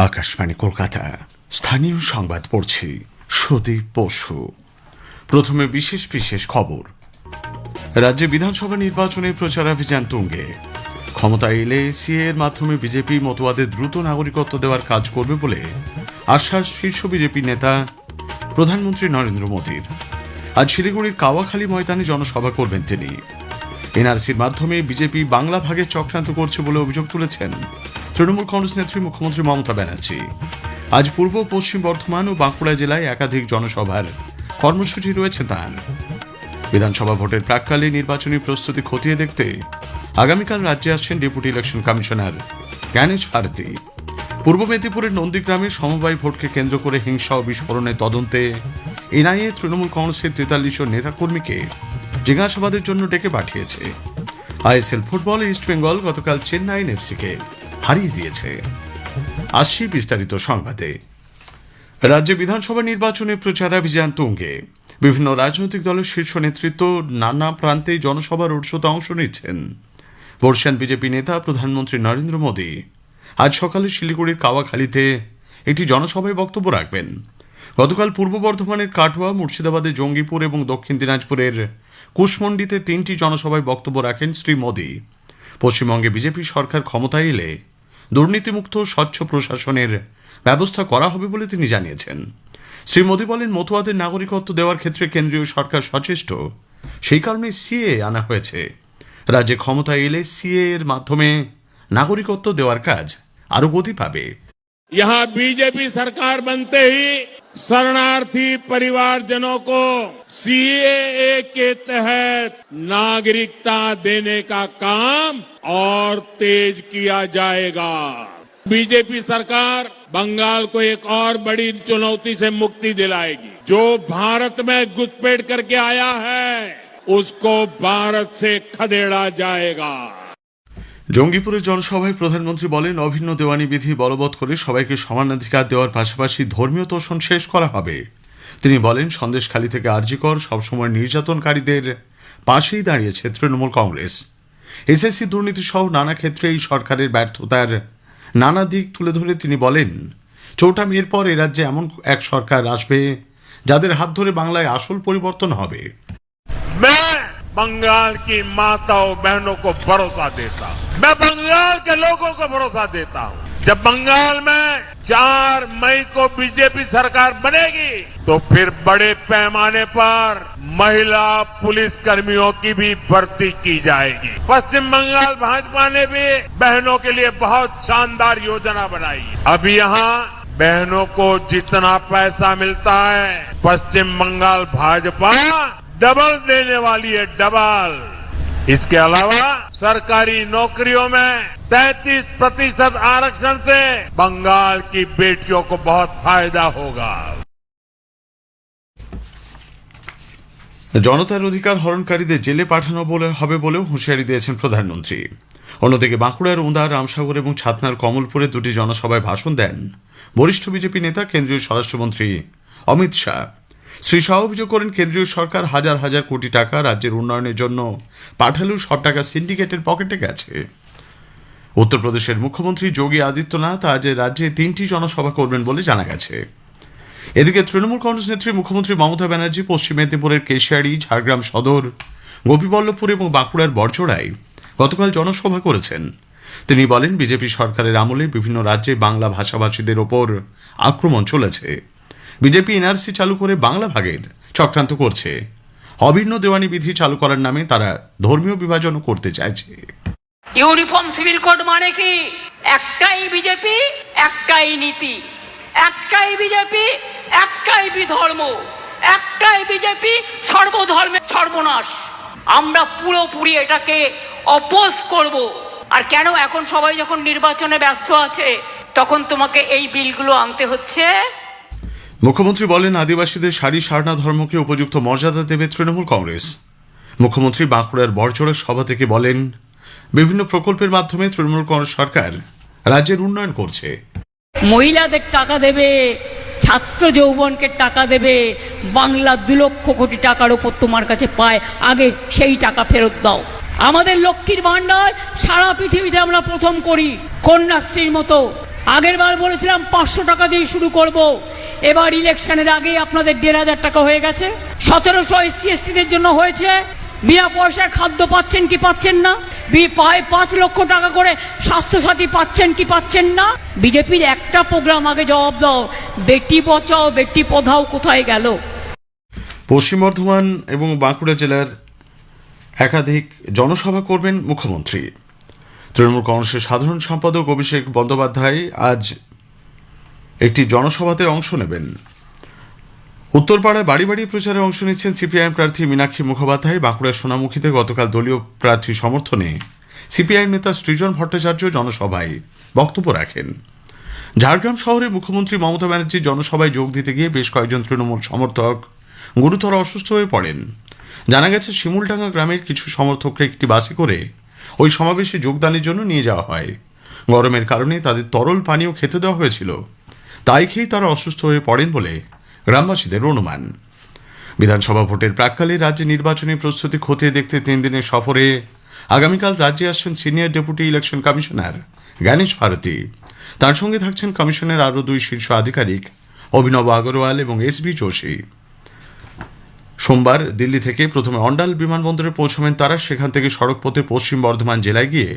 আকাশবাণী কলকাতা স্থানীয় সংবাদ পড়ছি সুদীপ বসু। প্রথমে বিশেষ বিশেষ খবর। রাজ্যে বিধানসভা নির্বাচনে প্রচারাভিযান তুঙ্গে। ক্ষমতায় এলে সিএ এর মাধ্যমে বিজেপি মতুয়াদের দ্রুত নাগরিকত্ব দেওয়ার কাজ করবে বলে আশ্বাস শীর্ষ বিজেপি নেতা প্রধানমন্ত্রী নরেন্দ্র মোদীর। আজ শিলিগুড়ির কাওয়াখালী ময়দানে জনসভা করবেন তিনি। এনআরসির মাধ্যমে বিজেপি বাংলা ভাগের চক্রান্ত করছে বলে অভিযোগ তুলেছেন তৃণমূল কংগ্রেস নেত্রী মুখ্যমন্ত্রী মমতা ব্যানার্জি। আজ পূর্ব পশ্চিম বর্ধমান ও বাঁকুড়া জেলায় একাধিক জনসভার কর্মসূচি রয়েছে তাঁর। বিধানসভা ভোটের প্রাক্কালে নির্বাচনী প্রস্তুতি খতিয়ে দেখতে আগামীকাল রাজ্যে আসছেন deputy election commissioner Gyanesh Bharti. পূর্ব মেদিনীপুরের নন্দীগ্রামে সমবায় ভোটকে কেন্দ্র করে হিংসা ও বিস্ফোরণের তদন্তে এনআইএ তৃণমূল কংগ্রেসের 43 জন নেতাকর্মীকে জিজ্ঞাসাবাদের জন্য ডেকে পাঠিয়েছে। আইএসএল ফুটবল ইস্ট বেঙ্গল গতকাল চেন্নাই এফসিকে হারিয়ে দিয়েছে। আসছি বিস্তারিত সংবাদে। রাজ্যে বিধানসভা নির্বাচনে প্রচারাভিযান তুঙ্গে। বিভিন্ন রাজনৈতিক দলের শীর্ষ নেতৃত্ব নানা প্রান্তে জনসভা রোড শোতে অংশ নিচ্ছেন। বর্ষান বিজেপি নেতা প্রধানমন্ত্রী নরেন্দ্র মোদী আজ সকালে শিলিগুড়ির কাওয়াখালীতে একটি জনসভায় বক্তব্য রাখবেন। গতকাল পূর্ব বর্ধমানের কাটোয়া, মুর্শিদাবাদের জঙ্গিপুর এবং দক্ষিণ দিনাজপুরের কুশমন্ডিতে 3টি জনসভায় বক্তব্য রাখেন শ্রী মোদী। পশ্চিমবঙ্গে বিজেপি সরকার ক্ষমতায় এলে দুর্নীতিমুক্ত স্বচ্ছ প্রশাসনের ব্যবস্থা করা হবে বলে তিনি জানিয়েছেন। শ্রী মোদী বলেন, মতুয়াদের নাগরিকত্ব দেওয়ার ক্ষেত্রে কেন্দ্রীয় সরকার সচেষ্ট, সেই কারণে সিএ আনা হয়েছে। রাজ্যে ক্ষমতায় এলে সিএ এর মাধ্যমে নাগরিকত্ব দেওয়ার কাজ আরো গতি পাবে। यहाँ बीजेपी सरकार बनते ही शरणार्थी परिवारजनों को सीएए के तहत नागरिकता देने का काम और तेज किया जाएगा। बीजेपी सरकार बंगाल को एक और बड़ी चुनौती से मुक्ति दिलाएगी। जो भारत में घुसपैठ करके आया है उसको भारत से खदेड़ा जाएगा। জঙ্গিপুরের জনসভায় প্রধানমন্ত্রী বলেন, অভিন্ন দেওয়ানি বিধি বলবৎ করে সবাইকে সমানাধিকার দেওয়ার পাশাপাশি ধর্মীয় তোষণ শেষ করা হবে। তিনি বলেন, সন্দেশখালী থেকে আরজিকর সবসময় নির্যাতনকারীদের পাশেই দাঁড়িয়েছে তৃণমূল কংগ্রেস। এসএসসি দুর্নীতি সহ নানা ক্ষেত্রে এই সরকারের ব্যর্থতার নানা দিক তুলে ধরে তিনি বলেন, 4টা মের পর এ রাজ্যে এমন এক সরকার আসবে যাদের হাত ধরে বাংলায় আসল পরিবর্তন হবে। बंगाल की माताओं बहनों को भरोसा देता हूं, मैं बंगाल के लोगों को भरोसा देता हूं। जब बंगाल में 4 मई को बीजेपी सरकार बनेगी तो फिर बड़े पैमाने पर महिला पुलिस कर्मियों की भी भर्ती की जाएगी। पश्चिम बंगाल भाजपा ने भी बहनों के लिए बहुत शानदार योजना बनाई। अब यहाँ बहनों को जितना पैसा मिलता है पश्चिम बंगाल भाजपा डबल देने वाली है, डबल। इसके अलावा सरकारी नौकरियों में 33% आरक्षण से बंगाल की बेटियों को बहुत फायदा होगा। জনতার অধিকার হরণকারীদের জেলে পাঠানো হবে বলেও হুঁশিয়ারি দিয়েছেন প্রধানমন্ত্রী। অন্যদিকে বাঁকুড়ার উঁদা, রামসাগর এবং ছাতনার কমলপুরে 2টি জনসভায় ভাষণ দেন বরিষ্ঠ বিজেপি নেতা কেন্দ্রীয় স্বরাষ্ট্রমন্ত্রী অমিত শাহ। শ্রী শাহ অভিযোগ করেন, কেন্দ্রীয় সরকার হাজার হাজার কোটি টাকা রাজ্যের উন্নয়নের জন্য পাঠালেও সব টাকা সিন্ডিকেটের পকেটে গেছে। উত্তরপ্রদেশের মুখ্যমন্ত্রী যোগী আদিত্যনাথ আজ রাজ্যে 3টি জনসভা করবেন বলে জানা গেছে। এদিকে তৃণমূল কংগ্রেস নেত্রী মুখ্যমন্ত্রী মমতা ব্যানার্জি পশ্চিম মেদিনীপুরের কেশিয়াড়ি, ঝাড়গ্রাম সদর, গোপীবল্লভপুর এবং বাঁকুড়ার বড়জোড়ায় গতকাল জনসভা করেছেন। তিনি বলেন, বিজেপি সরকারের আমলে বিভিন্ন রাজ্যে বাংলা ভাষাভাষীদের ওপর আক্রমণ চলেছে। বিজেপি এনআরসি চালু করে বাংলা ভাগের চক্রান্ত করছে। অভিন্ন দেওয়ানি বিধি চালু করার নামে তারা ধর্মীয় বিভাজনও করতে চাইছে। ইউনিফর্ম সিভিল কোড মানে কি? একটাই বিজেপি, একটাই নীতি, একটাই বিজেপি, একটাই বিধর্ম, একটাই বিজেপি, সর্বধর্মের সর্বনাশ। আমরা পুরোপুরি এটাকে অপোজ করব। আর কেন এখন সবাই যখন নির্বাচনে ব্যস্ত আছে তখন তোমাকে এই বিলগুলো আনতে হচ্ছে? মুখ্যমন্ত্রী বলেন, আদিবাসীদের সারি সারনা ধর্মকে উপযুক্ত মর্যাদা দেবে তৃণমূল কংগ্রেস। মুখ্যমন্ত্রী বাঁকুড়ার বড়জোড়ার সভা থেকে বলেন, বিভিন্ন প্রকল্পের মাধ্যমে তৃণমূল কংগ্রেস সরকার রাজ্যের উন্নয়ন করছে। মহিলাদের টাকা দেবে, ছাত্র যৌবনকে টাকা দেবে, বাংলা 2 লক্ষ কোটি টাকার ওপর তোমার কাছে পায়, আগে সেই টাকা ফেরত দাও। আমাদের লক্ষ্মীর ভান্ডার সারা পৃথিবীতে আমরা প্রথম করি, কন্যাশ্রীর মতো আগের বার বলেছিলাম 500 টাকা দিয়ে শুরু করব, এবার ইলেকশনের আগে আপনাদের 1500 টাকা হয়ে গেছে। 1700 এসসি এসটিদের জন্য হয়েছে। বিনা পয়সায় খাদ্য পাচ্ছেন কি পাচ্ছেন না? 5 লক্ষ টাকা করে স্বাস্থ্যসাথী পাচ্ছেন কি পাচ্ছেন না? বিজেপির একটা প্রোগ্রাম আগে জবাব দাও, বেটি বাঁচাও বেটি পড়াও কোথায় গেল? পশ্চিম বর্ধমান এবং বাঁকুড়া জেলার একাধিক জনসভা করবেন মুখ্যমন্ত্রী। তৃণমূল কংগ্রেসের সাধারণ সম্পাদক অভিষেক বন্দ্যোপাধ্যায় আজ একটি জনসভাতে অংশ নেবেন। উত্তরপাড়ায় বাড়ি বাড়ি প্রচারে অংশ নিচ্ছেন সিপিআইএম প্রার্থী মীনাক্ষী মুখোপাধ্যায়। বাঁকুড়ার সোনামুখীতে গতকাল দলীয় প্রার্থী সমর্থনে সিপিআইএম নেতা সৃজন ভট্টাচার্য জনসভায় বক্তব্য রাখেন। ঝাড়গ্রাম শহরে মুখ্যমন্ত্রী মমতা ব্যানার্জির জনসভায় যোগ দিতে গিয়ে বেশ কয়েকজন তৃণমূল সমর্থক গুরুতর অসুস্থ হয়ে পড়েন। জানা গেছে শিমুলডাঙ্গা গ্রামের কিছু সমর্থককে একটি বাসে করে ওই সমাবেশে যোগদানের জন্য নিয়ে যাওয়া হয়। গরমের কারণে তাদের তরল পানীয় খেতে দেওয়া হয়েছিল, তাই খেয়েই তারা অসুস্থ হয়ে পড়েন বলে গ্রামবাসীদের অনুমান। বিধানসভা ভোটের প্রাক্কালে রাজ্যে নির্বাচনী প্রস্তুতি খতিয়ে দেখতে 3 দিনের সফরে আগামীকাল রাজ্যে আসছেন senior deputy election commissioner Gyanesh Bharti. তার সঙ্গে থাকছেন কমিশনের আরও 2 শীর্ষ আধিকারিক অভিনব আগরওয়াল এবং এসবি যোশী। সোমবার দিল্লি থেকে প্রথমে অন্ডাল বিমানবন্দরে পৌঁছবেন তারা। সেখান থেকে সড়কপথে পশ্চিম বর্ধমান জেলায় গিয়ে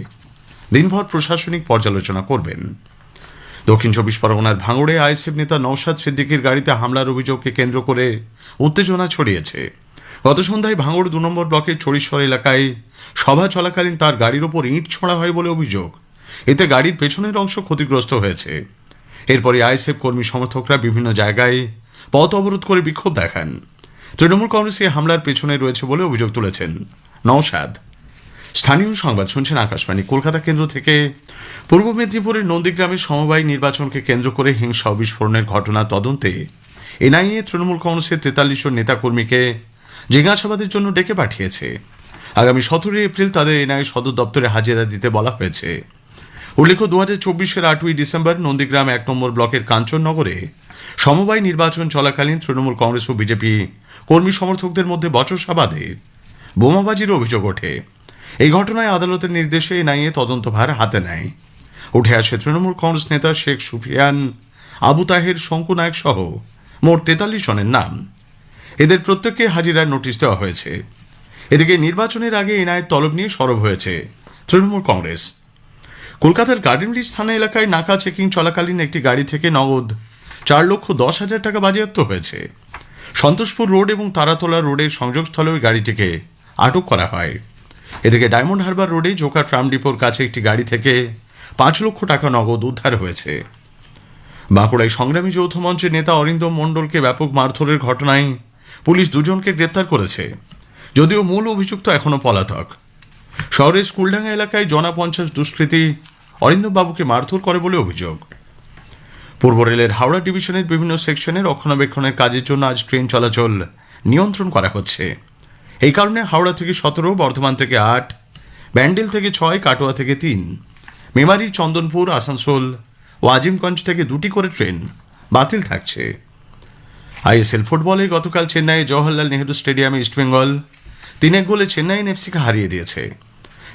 দিনভর প্রশাসনিক পর্যালোচনা করবেন। দক্ষিণ 24 পরগনার ভাঙড়ে আইএসএফ নেতা নওশাদ সিদ্দিকীর গাড়িতে হামলার অভিযোগকে কেন্দ্র করে উত্তেজনা ছড়িয়েছে। গত সন্ধ্যায় ভাঙড় 2 নম্বর ব্লকের চড়িশ্বর এলাকায় সভা চলাকালীন তার গাড়ির ওপর ইট ছোঁড়া হয় বলে অভিযোগ। এতে গাড়ির পেছনের অংশ ক্ষতিগ্রস্ত হয়েছে। এরপরে আইএসএফ কর্মী সমর্থকরা বিভিন্ন জায়গায় পথ অবরোধ করে বিক্ষোভ দেখান। তৃণমূল কংগ্রেস এই হামলার পেছনে রয়েছে বলে অভিযোগ তুলেছেন নওশাদ। স্থানীয় সংবাদ শুনছেন আকাশবাণী কলকাতা কেন্দ্র থেকে। পূর্ব মেদিনীপুরের নন্দীগ্রামের সমবায় নির্বাচনকে কেন্দ্র করে হিংসা ও বিস্ফোরণের ঘটনা তদন্তে এনআইএ তৃণমূল কংগ্রেসের 43 জন নেতাকর্মীকে জিজ্ঞাসাবাদের জন্য ডেকে পাঠিয়েছে। আগামী 17 এপ্রিল তাদের এনআইএ সদর দপ্তরে হাজিরা দিতে বলা হয়েছে। উল্লেখ্য 2024-এর 8ই ডিসেম্বর নন্দীগ্রাম 1 নম্বর ব্লকের কাঞ্চননগরে সমবায় নির্বাচন চলাকালীন তৃণমূল কংগ্রেস ও বিজেপি কর্মী সমর্থকদের মধ্যে বচসা বাধে বোমাবাজির অভিযোগ ওঠে। এই ঘটনায় আদালতের নির্দেশে এনআইএ তদন্তভার হাতে নেয়। উঠে আসে তৃণমূল কংগ্রেস নেতা শেখ সুফিয়ান, আবু তাহের, শঙ্কু নায়ক সহ মোট 43 জনের নাম। এদের প্রত্যেককে হাজিরার নোটিশ দেওয়া হয়েছে। এদিকে নির্বাচনের আগে এনআইএর তলব নিয়ে সরব হয়েছে তৃণমূল কংগ্রেস। কলকাতার গার্ডেন রিচ থানা এলাকায় নাকা চেকিং চলাকালীন একটি গাড়ি থেকে নগদ 4,10,000 টাকা বাজেয়াপ্ত হয়েছে। সন্তোষপুর রোড এবং তারাতলা রোডের সংযোগস্থলে ওই গাড়িটিকে আটক করা হয়। এদিকে ডায়মন্ড হারবার রোডে জোকা ট্রাম ডিপোর কাছে একটি গাড়ি থেকে 5 লক্ষ টাকা নগদ উদ্ধার হয়েছে। বাঁকুড়ায় সংগ্রামী যৌথ মঞ্চের নেতা অরিন্দম মণ্ডলকে ব্যাপক মারধরের ঘটনায় পুলিশ 2 জনকে গ্রেপ্তার করেছে, যদিও মূল অভিযুক্ত এখনও পলাতক। শহরের স্কুলডাঙ্গা এলাকায় জনা 50 দুষ্কৃতী অরিন্দম বাবুকে মারধর করে বলে অভিযোগ। পূর্ব রেলের হাওড়া ডিভিশনের বিভিন্ন সেকশনে রক্ষণাবেক্ষণের কাজের জন্য আজ ট্রেন চলাচল নিয়ন্ত্রণ করা হচ্ছে। এই কারণে হাওড়া থেকে 17, বর্ধমান থেকে 8, ব্যান্ডেল থেকে 6, কাটোয়া থেকে 3, মেমারি, চন্দনপুর, আসানসোল ও আজিমগঞ্জ থেকে 2টি করে ট্রেন বাতিল থাকছে। আইএসএল ফুটবলে গতকাল চেন্নাইয়ে জওহরলাল নেহরু স্টেডিয়ামে ইস্টবেঙ্গল 3-1 গোলে চেন্নাই এফসিকে হারিয়ে দিয়েছে।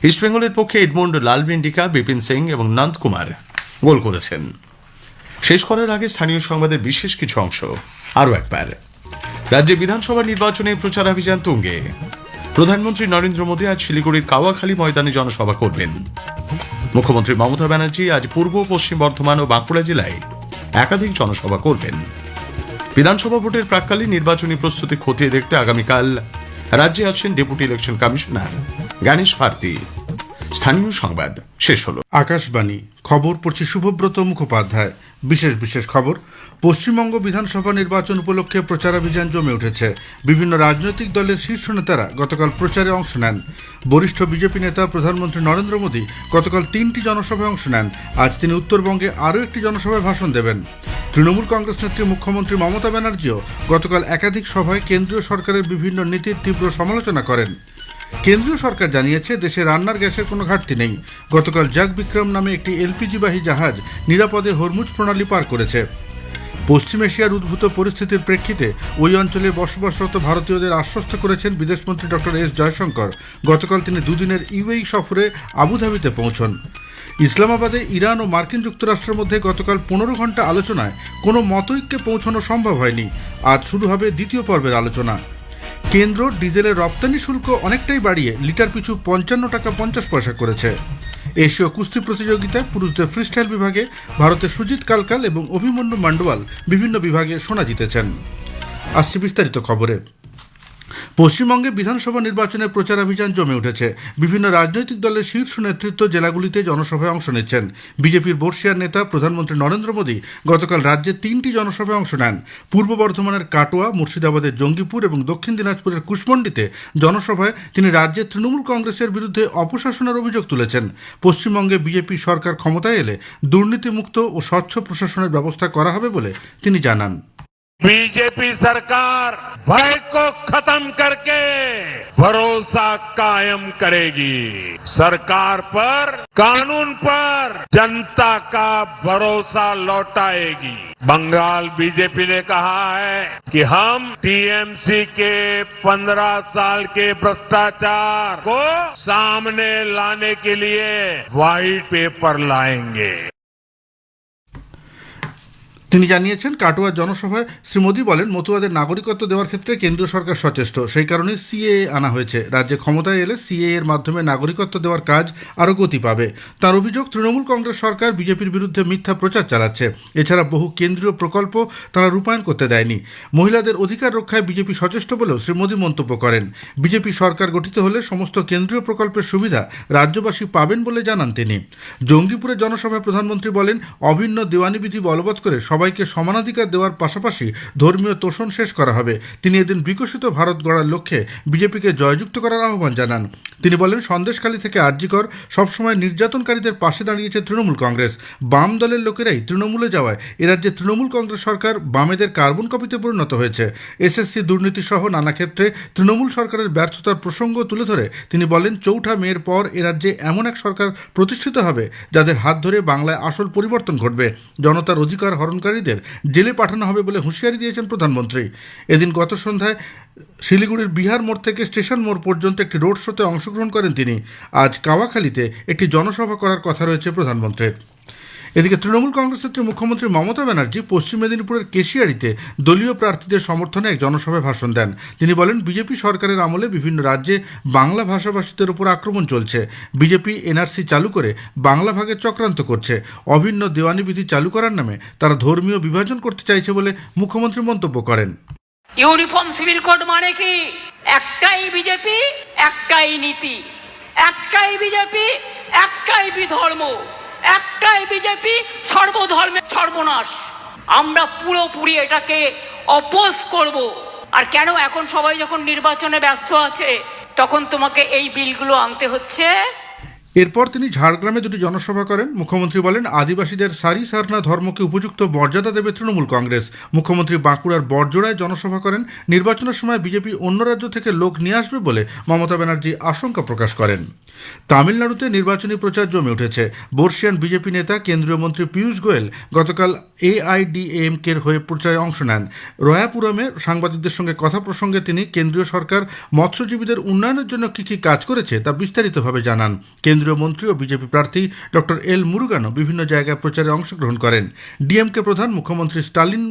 ইস্টবেঙ্গলের পক্ষে এডমন্ড লালবেন্ডিকা, বিপিন সিং এবং নন্দ কুমার গোল করেছেন। শেষ করার আগে স্থানীয় সংবাদের বিশেষ কিছু অংশ আরও একবার। রাজ্যে বিধানসভা নির্বাচনে প্রচারাভিযান তুঙ্গে। প্রধানমন্ত্রী নরেন্দ্র মোদী আজ শিলিগুড়ির কাওয়াখালী ময়দানে জনসভা করবেন। মুখ্যমন্ত্রী মমতা ব্যানার্জি আজ পূর্ব, পশ্চিম বর্ধমান ও বাঁকুড়া জেলায় একাধিক জনসভা করবেন। বিধানসভা ভোটের প্রাক্কালে নির্বাচনী প্রস্তুতি খতিয়ে দেখতে আগামীকাল রাজ্যে আসছেন deputy election commissioner Gyanesh Bharti. স্থানীয় সংবাদ শেষ হলো। আকাশবাণী খবর পড়ছি শুভব্রত মুখোপাধ্যায়। বিশেষ খবর। পশ্চিমবঙ্গ বিধানসভা নির্বাচন উপলক্ষে প্রচারাভিযান জমে উঠেছে। বিভিন্ন রাজনৈতিক দলের শীর্ষ নেতারা গতকাল প্রচারে অংশ নেন। বরিষ্ঠ বিজেপি নেতা প্রধানমন্ত্রী নরেন্দ্র মোদী গতকাল 3টি জনসভায় অংশ নেন। আজ তিনি উত্তরবঙ্গে আরও একটি জনসভায় ভাষণ দেবেন। তৃণমূল কংগ্রেস নেত্রী মুখ্যমন্ত্রী মমতা ব্যানার্জিও গতকাল একাধিক সভায় কেন্দ্রীয় সরকারের বিভিন্ন নীতির তীব্র সমালোচনা করেন। কেন্দ্রীয় সরকার জানিয়েছে দেশে রান্নার গ্যাসের কোনো ঘাটতি নেই। গতকাল জাগ বিক্রম নামে একটি এলপিজিবাহী জাহাজ নিরাপদে হরমুজ প্রণালী পার করেছে। পশ্চিম এশিয়ার উদ্ভূত পরিস্থিতির প্রেক্ষিতে ওই অঞ্চলে বসবাসরত ভারতীয়দের আশ্বস্ত করেছেন বিদেশমন্ত্রী ডক্টর এস জয়শঙ্কর। গতকাল তিনি দুদিনের ইউএই সফরে আবুধাবিতে পৌঁছন। ইসলামাবাদে ইরান ও মার্কিন যুক্তরাষ্ট্রের মধ্যে গতকাল 15 ঘন্টা আলোচনায় কোনো মতৈক্যে পৌঁছানো সম্ভব হয়নি। আজ শুরু হবে দ্বিতীয় পর্বের আলোচনা। কেন্দ্র ডিজেলের রপ্তানি শুল্ক অনেকটাই বাড়িয়ে লিটার পিছু 55 টাকা 50 পয়সা করেছে। এশীয় কুস্তি প্রতিযোগিতায় পুরুষদের ফ্রিস্টাইল বিভাগে ভারতের সুজিত কালকাল এবং অভিমন্যু মান্ডওয়াল বিভিন্ন বিভাগে সোনা জিতেছেন। আসছে বিস্তারিত খবরে। পশ্চিমবঙ্গে বিধানসভা নির্বাচনের প্রচারাভিযান জমে উঠেছে। বিভিন্ন রাজনৈতিক দলের শীর্ষ নেতৃত্ব জেলাগুলিতে জনসভায় অংশ নিচ্ছেন। বিজেপির বর্ষিয়ার নেতা প্রধানমন্ত্রী নরেন্দ্র মোদী গতকাল রাজ্যে 3টি জনসভায় অংশ নেন। পূর্ব বর্ধমানের কাটোয়া, মুর্শিদাবাদের জঙ্গিপুর এবং দক্ষিণ দিনাজপুরের কুশমন্ডিতে জনসভায় তিনি রাজ্যে তৃণমূল কংগ্রেসের বিরুদ্ধে অপশাসনের অভিযোগ তুলেছেন। পশ্চিমবঙ্গে বিজেপি সরকার ক্ষমতায় এলে দুর্নীতিমুক্ত ও স্বচ্ছ প্রশাসনের ব্যবস্থা করা হবে বলে তিনি জানান। बीजेपी सरकार भय को खत्म करके भरोसा कायम करेगी। सरकार पर, कानून पर जनता का भरोसा लौटाएगी। बंगाल बीजेपी ने कहा है कि हम टीएमसी के 15 साल के भ्रष्टाचार को सामने लाने के लिए व्हाइट पेपर लाएंगे। তিনি জানিয়েছেন, কাটোয়ার জনসভায় শ্রী মোদী বলেন, মতুয়াদের নাগরিকত্ব দেওয়ার ক্ষেত্রে কেন্দ্রীয় সরকার সচেষ্ট, সেই কারণে সিএএ আনা হয়েছে। রাজ্যে ক্ষমতায় এলে সিএএ এর মাধ্যমে নাগরিকত্ব দেওয়ার কাজ আরও গতি পাবে। তার অভিযোগ, তৃণমূল কংগ্রেস সরকার বিজেপির বিরুদ্ধে মিথ্যা প্রচার চালাচ্ছে। এছাড়া বহু কেন্দ্রীয় প্রকল্প তারা রূপায়ণ করতে দেয়নি। মহিলাদের অধিকার রক্ষায় বিজেপি সচেষ্ট বলেও শ্রী মোদী মন্তব্য করেন। বিজেপি সরকার গঠিত হলে সমস্ত কেন্দ্রীয় প্রকল্পের সুবিধা রাজ্যবাসী পাবেন বলে জানান তিনি। জঙ্গিপুরের জনসভায় প্রধানমন্ত্রী বলেন, অভিন্ন দেওয়ানি বিধি বলবৎ করে সবাইকে সমানাধিকার দেওয়ার পাশাপাশি ধর্মীয় তোষণ শেষ করা হবে। তিনি এদিন বিকশিত ভারত গড়ার লক্ষ্যে বিজেপিকে জয়যুক্ত করার আহ্বান জানান। তিনি বলেন, সন্দেশখালী থেকে আরজিকর সবসময় নির্যাতনকারীদের পাশে দাঁড়িয়েছে তৃণমূল কংগ্রেস। বাম দলের লোকেরাই তৃণমূলে যাওয়ায় এরাজ্যে তৃণমূল কংগ্রেস সরকার বামেদের কার্বন কপিতে পরিণত হয়েছে। এসএসসি দুর্নীতি সহ নানা ক্ষেত্রে তৃণমূল সরকারের ব্যর্থতার প্রসঙ্গ তুলে ধরে তিনি বলেন, 4 মের পর এরাজ্যে এমন এক সরকার প্রতিষ্ঠিত হবে যাদের হাত ধরে বাংলায় আসল পরিবর্তন ঘটবে। জনতার অধিকার হরণকারীদের জেলে পাঠানো হবে বলে হুঁশিয়ারি দিয়েছেন প্রধানমন্ত্রী। এদিন গত সন্ধ্যায় শিলিগুড়ির বিহার মোড় থেকে স্টেশন মোড় পর্যন্ত একটি রোড শোতে অংশগ্রহণ করেন তিনি। আজ কাওয়াখালীতে একটি জনসভা করার কথা রয়েছে প্রধানমন্ত্রীর। এদিকে তৃণমূল কংগ্রেস নেত্রী মুখ্যমন্ত্রী মমতা ব্যানার্জি পশ্চিম মেদিনীপুরের কেশিয়াড়িতে দলীয় প্রার্থীদের সমর্থনে এক জনসভায় ভাষণ দেন। তিনি বলেন, বিজেপি সরকারের আমলে বিভিন্ন রাজ্যে বাংলা ভাষাভাষীদের উপর আক্রমণ চলছে। বিজেপি এনআরসি চালু করে বাংলা ভাগের চক্রান্ত করছে। অভিন্ন দেওয়ানি বিধি চালু করার নামে তারা ধর্মীয় বিভাজন করতে চাইছে বলে মুখ্যমন্ত্রী মন্তব্য করেন। ইউনিফর্ম সিভিল কোড মানে কি? একটাই বিজেপি, একটাই নীতি। একটাই বিজেপি, একটাই বিধর্ম। একটাই বিজেপি, সর্বধর্মের সর্বনাশ। আমরা পুরোপুরি এটাকে অপোজ করব। আর কেন এখন সবাই যখন নির্বাচনে ব্যস্ত আছে তখন তোমাকে এই বিলগুলো আনতে হচ্ছে? এরপর তিনি ঝাড়গ্রামে দুটি জনসভা করেন। মুখ্যমন্ত্রী বলেন, আদিবাসীদের সারি সারনা ধর্মকে উপযুক্ত মর্যাদা দেবে তৃণমূল কংগ্রেস। মুখ্যমন্ত্রী বাঁকুড়ার বড়জোড়ায় জনসভা করেন। নির্বাচনের সময় বিজেপি অন্য রাজ্য থেকে লোক নিয়ে আসবে বলে মমতা ব্যানার্জি আশঙ্কা প্রকাশ করেন। তামিলনাড়ুতে নির্বাচনী প্রচার জমে উঠেছে। বর্ষিয়ান বিজেপি নেতা কেন্দ্রীয় মন্ত্রী পীয়ূষ গোয়েল গতকাল এআইডিএমকের হয়ে প্রচারে অংশ নেন। রয়াপুরমে সাংবাদিকদের সঙ্গে কথা প্রসঙ্গে তিনি কেন্দ্রীয় সরকার মৎস্যজীবীদের উন্নয়নের জন্য কী কী কাজ করেছে তা বিস্তারিতভাবে জানান। কেন্দ্রীয় মন্ত্রী ও বিজেপি প্রার্থী ডক্টর এল মুরুগানও বিভিন্ন জায়গায় প্রচারে অংশগ্রহণ করেন। ডিএমকে প্রধান মুখ্যমন্ত্রী স্টালিন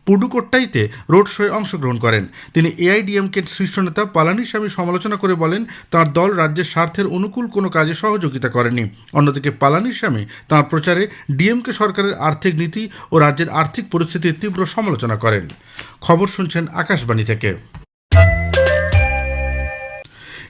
পুডুকোট্টাইতে রোড শোয়ে অংশগ্রহণ করেন। তিনি এআইডিএমকে শীর্ষ নেতা পালানিস্বামীর সমালোচনা করে বলেন, তাঁর দল রাজ্যের স্বার্থের অনুকূল কোনো কাজে সহযোগিতা করেনি। অন্যদিকে পালানিস্বামী তাঁর প্রচারে ডিএমকে সরকারের আর্থিক নীতি ও রাজ্যের আর্থিক পরিস্থিতির তীব্র সমালোচনা করেন। খবর শুনছেন আকাশবাণী থেকে।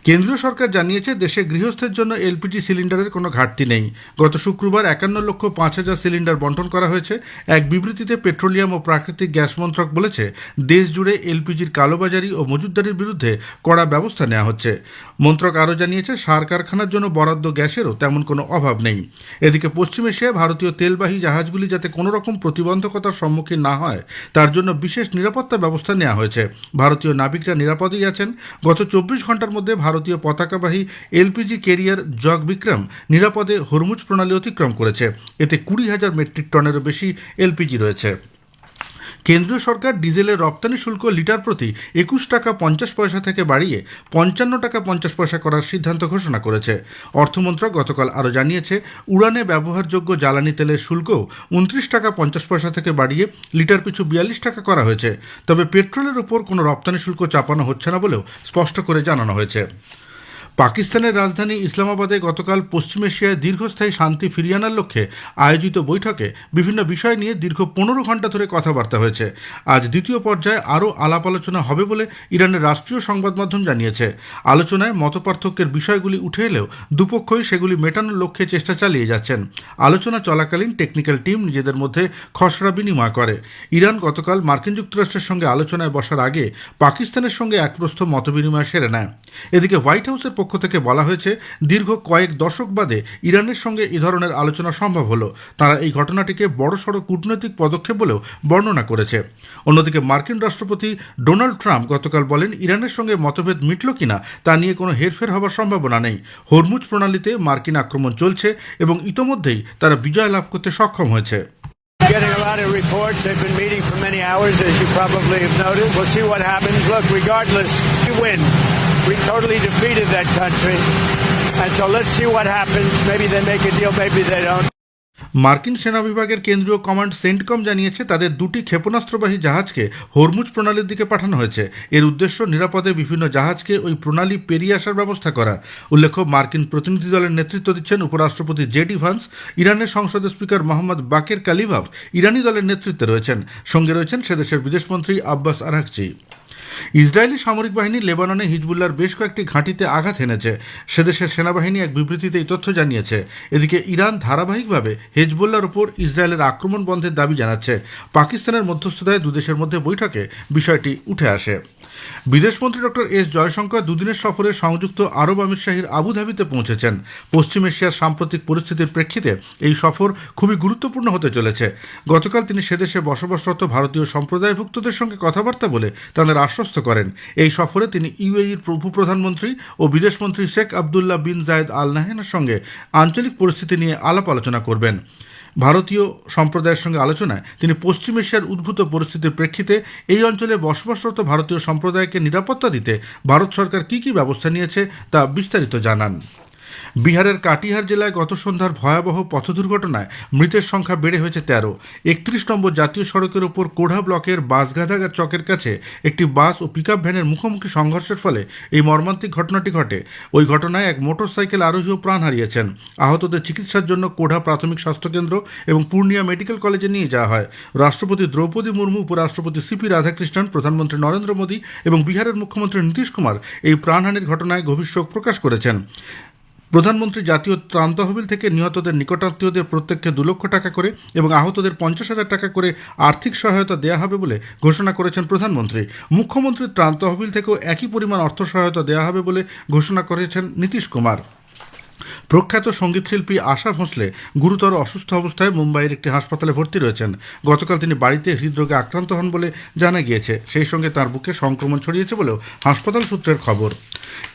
কেন্দ্রীয় সরকার জানিয়েছে, দেশে গৃহস্থের জন্য এলপিজি সিলিন্ডারের কোনো ঘাটতি নেই। গত শুক্রবার 51,05,000 সিলিন্ডার বণ্টন করা হয়েছে। এক বিবৃতিতে পেট্রোলিয়াম ও প্রাকৃতিক গ্যাস মন্ত্রক বলেছে, দেশ জুড়ে এলপিজির কালোবাজারি ও মজুতদারির বিরুদ্ধে কড়া ব্যবস্থা নেওয়া হচ্ছে। মন্ত্রক আরও জানিয়েছে, সার কারখানার জন্য বরাদ্দ গ্যাসেরও তেমন কোনো অভাব নেই। এদিকে পশ্চিম এশিয়ায় ভারতীয় তেলবাহী জাহাজগুলি যাতে কোনো রকম প্রতিবন্ধকতার সম্মুখীন না হয় তার জন্য বিশেষ নিরাপত্তা ব্যবস্থা নেওয়া হয়েছে। ভারতীয় নাবিকরা নিরাপদেই আছেন। গত 24 ঘন্টার মধ্যে ভারতীয় পতাকাবাহী এলপিজি ক্যারিয়ার জগ বিক্রম নিরাপদে হরমুজ প্রণালী অতিক্রম করেছে। এতে 20,000 মেট্রিক টনেরও বেশি এলপিজি রয়েছে। কেন্দ্রীয় সরকার ডিজেলের রপ্তানি শুল্ক লিটার প্রতি 21 টাকা 50 পয়সা থেকে বাড়িয়ে 55 টাকা 50 পয়সা করার সিদ্ধান্ত ঘোষণা করেছে। অর্থমন্ত্রক গতকাল আরও জানিয়েছে, উড়ানে ব্যবহারযোগ্য জ্বালানি তেলের শুল্কও 29 টাকা 50 পয়সা থেকে বাড়িয়ে লিটার পিছু 42 টাকা করা হয়েছে। তবে পেট্রোলের উপর কোনো রপ্তানি শুল্ক চাপানো হচ্ছে না বলেও স্পষ্ট করে জানানো হয়েছে। পাকিস্তানের রাজধানী ইসলামাবাদে গতকাল পশ্চিম এশিয়ায় দীর্ঘস্থায়ী শান্তি ফিরিয়ে আনার লক্ষ্যে আয়োজিত বৈঠকে বিভিন্ন বিষয় নিয়ে দীর্ঘ 15 ঘণ্টা ধরে কথাবার্তা হয়েছে। আজ দ্বিতীয় পর্যায়ে আরও আলাপ আলোচনা হবে বলে ইরানের রাষ্ট্রীয় সংবাদ মাধ্যম জানিয়েছে। আলোচনায় মতপার্থক্যের বিষয়গুলি উঠে এলেও দুপক্ষই সেগুলি মেটানোর লক্ষ্যে চেষ্টা চালিয়ে যাচ্ছেন। আলোচনা চলাকালীন টেকনিক্যাল টিম নিজেদের মধ্যে খসড়া বিনিময় করে। ইরান গতকাল মার্কিন যুক্তরাষ্ট্রের সঙ্গে আলোচনায় বসার আগে পাকিস্তানের সঙ্গে এক প্রস্থ মতবিনিময় সেরে নেয়। এদিকে হোয়াইট হাউসের পক্ষ থেকে বলা হয়েছে, দীর্ঘ কয়েক দশক বাদে ইরানের সঙ্গে এই ধরনের আলোচনা সম্ভব হলো। তারা এই ঘটনাটিকে বড়সড় কূটনৈতিক পদক্ষেপ বলেও বর্ণনা করেছে। অন্যদিকে মার্কিন রাষ্ট্রপতি ডোনাল্ড ট্রাম্প গতকাল বলেন, ইরানের সঙ্গে মতভেদ মিটল কিনা তা নিয়ে কোনো হেরফের হওয়ার সম্ভাবনা নেই। হরমুজ প্রণালীতে মার্কিন আক্রমণ চলছে এবং ইতোমধ্যেই তারা বিজয় লাভ করতে সক্ষম হয়েছে। Getting a lot of reports. They've been meeting for many hours, as you probably have noted. We'll see what happens. Look, regardless, we win. We totally defeated that country. And so let's see what happens. Maybe they make a deal, maybe they don't. মার্কিন সেনা বিভাগের কেন্দ্রীয় command CENTCOM জানিয়েছে, তাদের 2টি ক্ষেপণাস্ত্রবাহী জাহাজকে Hormuz প্রণালীর দিকে পাঠানো হয়েছে। এর উদ্দেশ্য নিরাপদে বিভিন্ন জাহাজকে ওই প্রণালী পেরিয়ে আসার ব্যবস্থা করা। উল্লেখ্য, মার্কিন প্রতিনিধি দলের নেতৃত্ব দিচ্ছেন উপরাষ্ট্রপতি জেডি ভান্স। ইরানের সংসদের স্পিকার মোহাম্মদ বাকের কালিভাভ ইরানি দলের নেতৃত্বে রয়েছেন। সঙ্গে রয়েছেন সেদেশের বিদেশমন্ত্রী আব্বাস আরাকচি। ইসরায়েলি সামরিক বাহিনী লেবাননে হিজবুল্লাহর বেশ কয়েকটি ঘাঁটিতে আঘাত এনেছে। সেদেশের সেনাবাহিনী এক বিবৃতিতে এই তথ্য জানিয়েছে। এদিকে ইরান ধারাবাহিকভাবে হিজবুল্লাহর উপর ইসরায়েলের আক্রমণ বন্ধের দাবি জানাচ্ছে। পাকিস্তানের মধ্যস্থতায় দুদেশের মধ্যে বৈঠকে বিষয়টি উঠে আসে। বিদেশমন্ত্রী ডক্টর এস জয়শঙ্কর দুদিনের সফরে সংযুক্ত আরব আমিরশাহীর আবুধাবিতে পৌঁছেছেন। পশ্চিম এশিয়ার সাম্প্রতিক পরিস্থিতির প্রেক্ষিতে এই সফর খুবই গুরুত্বপূর্ণ হতে চলেছে। গতকাল তিনি সেদেশে বসবাসরত ভারতীয় সম্প্রদায়ভুক্তদের সঙ্গে কথাবার্তা বলে তাদের আশ্বস্ত করেন। এই সফরে তিনি ইউএইর উপপ্রধানমন্ত্রী ও বিদেশমন্ত্রী শেখ আবদুল্লাহ বিন জায়েদ আল নাহয়ানের সঙ্গে আঞ্চলিক পরিস্থিতি নিয়ে আলাপ আলোচনা করবেন। ভারতীয় সম্প্রদায়ের সঙ্গে আলোচনায় তিনি পশ্চিম এশিয়ার উদ্ভূত পরিস্থিতির প্রেক্ষিতে এই অঞ্চলে বসবাসরত ভারতীয় সম্প্রদায়কে নিরাপত্তা দিতে ভারত সরকার কী কী ব্যবস্থা নিয়েছে তা বিস্তারিত জানান। বিহারের কাটিহার জেলায় গত সন্ধ্যার ভয়াবহ পথ দুর্ঘটনায় মৃতের সংখ্যা বেড়ে হয়েছে 13। 31 নম্বর জাতীয় সড়কের উপর কোঢ়া ব্লকের বাসগাধা চকের কাছে একটি বাস ও পিকআপ ভ্যানের মুখোমুখি সংঘর্ষের ফলে এই মর্মান্তিক ঘটনাটি ঘটে। ওই ঘটনায় এক মোটরসাইকেল আরোহীও প্রাণ হারিয়েছেন। আহতদের চিকিৎসার জন্য কোঢ়া প্রাথমিক স্বাস্থ্যকেন্দ্র এবং পূর্ণিয়া মেডিকেল কলেজে নিয়ে যাওয়া হয়। রাষ্ট্রপতি দ্রৌপদী মুর্মু, উপরাষ্ট্রপতি সিপি রাধাকৃষ্ণন, প্রধানমন্ত্রী নরেন্দ্র মোদী এবং বিহারের মুখ্যমন্ত্রী নীতিশ কুমার এই প্রাণহানির ঘটনায় গভীর শোক প্রকাশ করেছেন। প্রধানমন্ত্রী জাতীয় ত্রাণ তহবিল থেকে নিহতদের নিকটাত্মীয়দের প্রত্যেককে 2 লক্ষ টাকা করে এবং আহতদের 50,000 টাকা করে আর্থিক সহায়তা দেওয়া হবে বলে ঘোষণা করেছেন প্রধানমন্ত্রী। মুখ্যমন্ত্রীর ত্রাণ তহবিল থেকেও একই পরিমাণ অর্থ সহায়তা দেওয়া হবে বলে ঘোষণা করেছেন নীতিশ কুমার। প্রখ্যাত সঙ্গীতশিল্পী আশা ভোঁসলে গুরুতর অসুস্থ অবস্থায় মুম্বাইয়ের একটি হাসপাতালে ভর্তি রয়েছেন। গতকাল তিনি বাড়িতে হৃদরোগে আক্রান্ত হন বলে জানা গিয়েছে। সেই সঙ্গে তার বুকে সংক্রমণ ছড়িয়েছে বলেও হাসপাতাল সূত্রের খবর।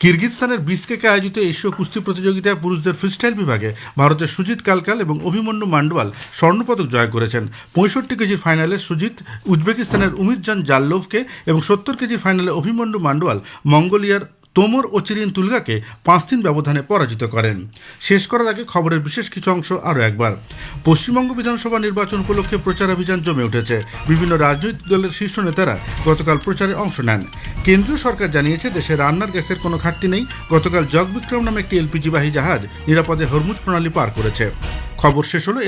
কিরগিজস্তানের বিশকেকে আয়োজিত এশীয় কুস্তি প্রতিযোগিতায় পুরুষদের ফ্রিস্টাইল বিভাগে ভারতের সুজিত কালকাল এবং অভিমন্যু মান্ডওয়াল স্বর্ণপদক জয় করেছেন। 65 কেজির ফাইনালে সুজিত উজবেকিস্তানের উমিরজান জাল্লোভকে এবং 70 কেজির ফাইনালে অভিমন্যু মান্ডওয়াল মঙ্গোলিয়ার তোমর ও চিরিন তুলগাকে 5-3 ব্যবধানে পরাজিত করেন। শেষ করার আগে খবরের বিশেষ কিছু অংশ আরও একবার। পশ্চিমবঙ্গ বিধানসভা নির্বাচন উপলক্ষে প্রচারাভিযান জমে উঠেছে। বিভিন্ন রাজনৈতিক দলের শীর্ষ নেতারা গতকাল প্রচারে অংশ নেন। কেন্দ্রীয় সরকার জানিয়েছে, দেশে রান্নার গ্যাসের কোনো ঘাটতি নেই। গতকাল জগবিক্রম নামে একটি এলপিজিবাহী জাহাজ নিরাপদে হরমুজ প্রণালী পার করেছে। খবর শেষ হলো।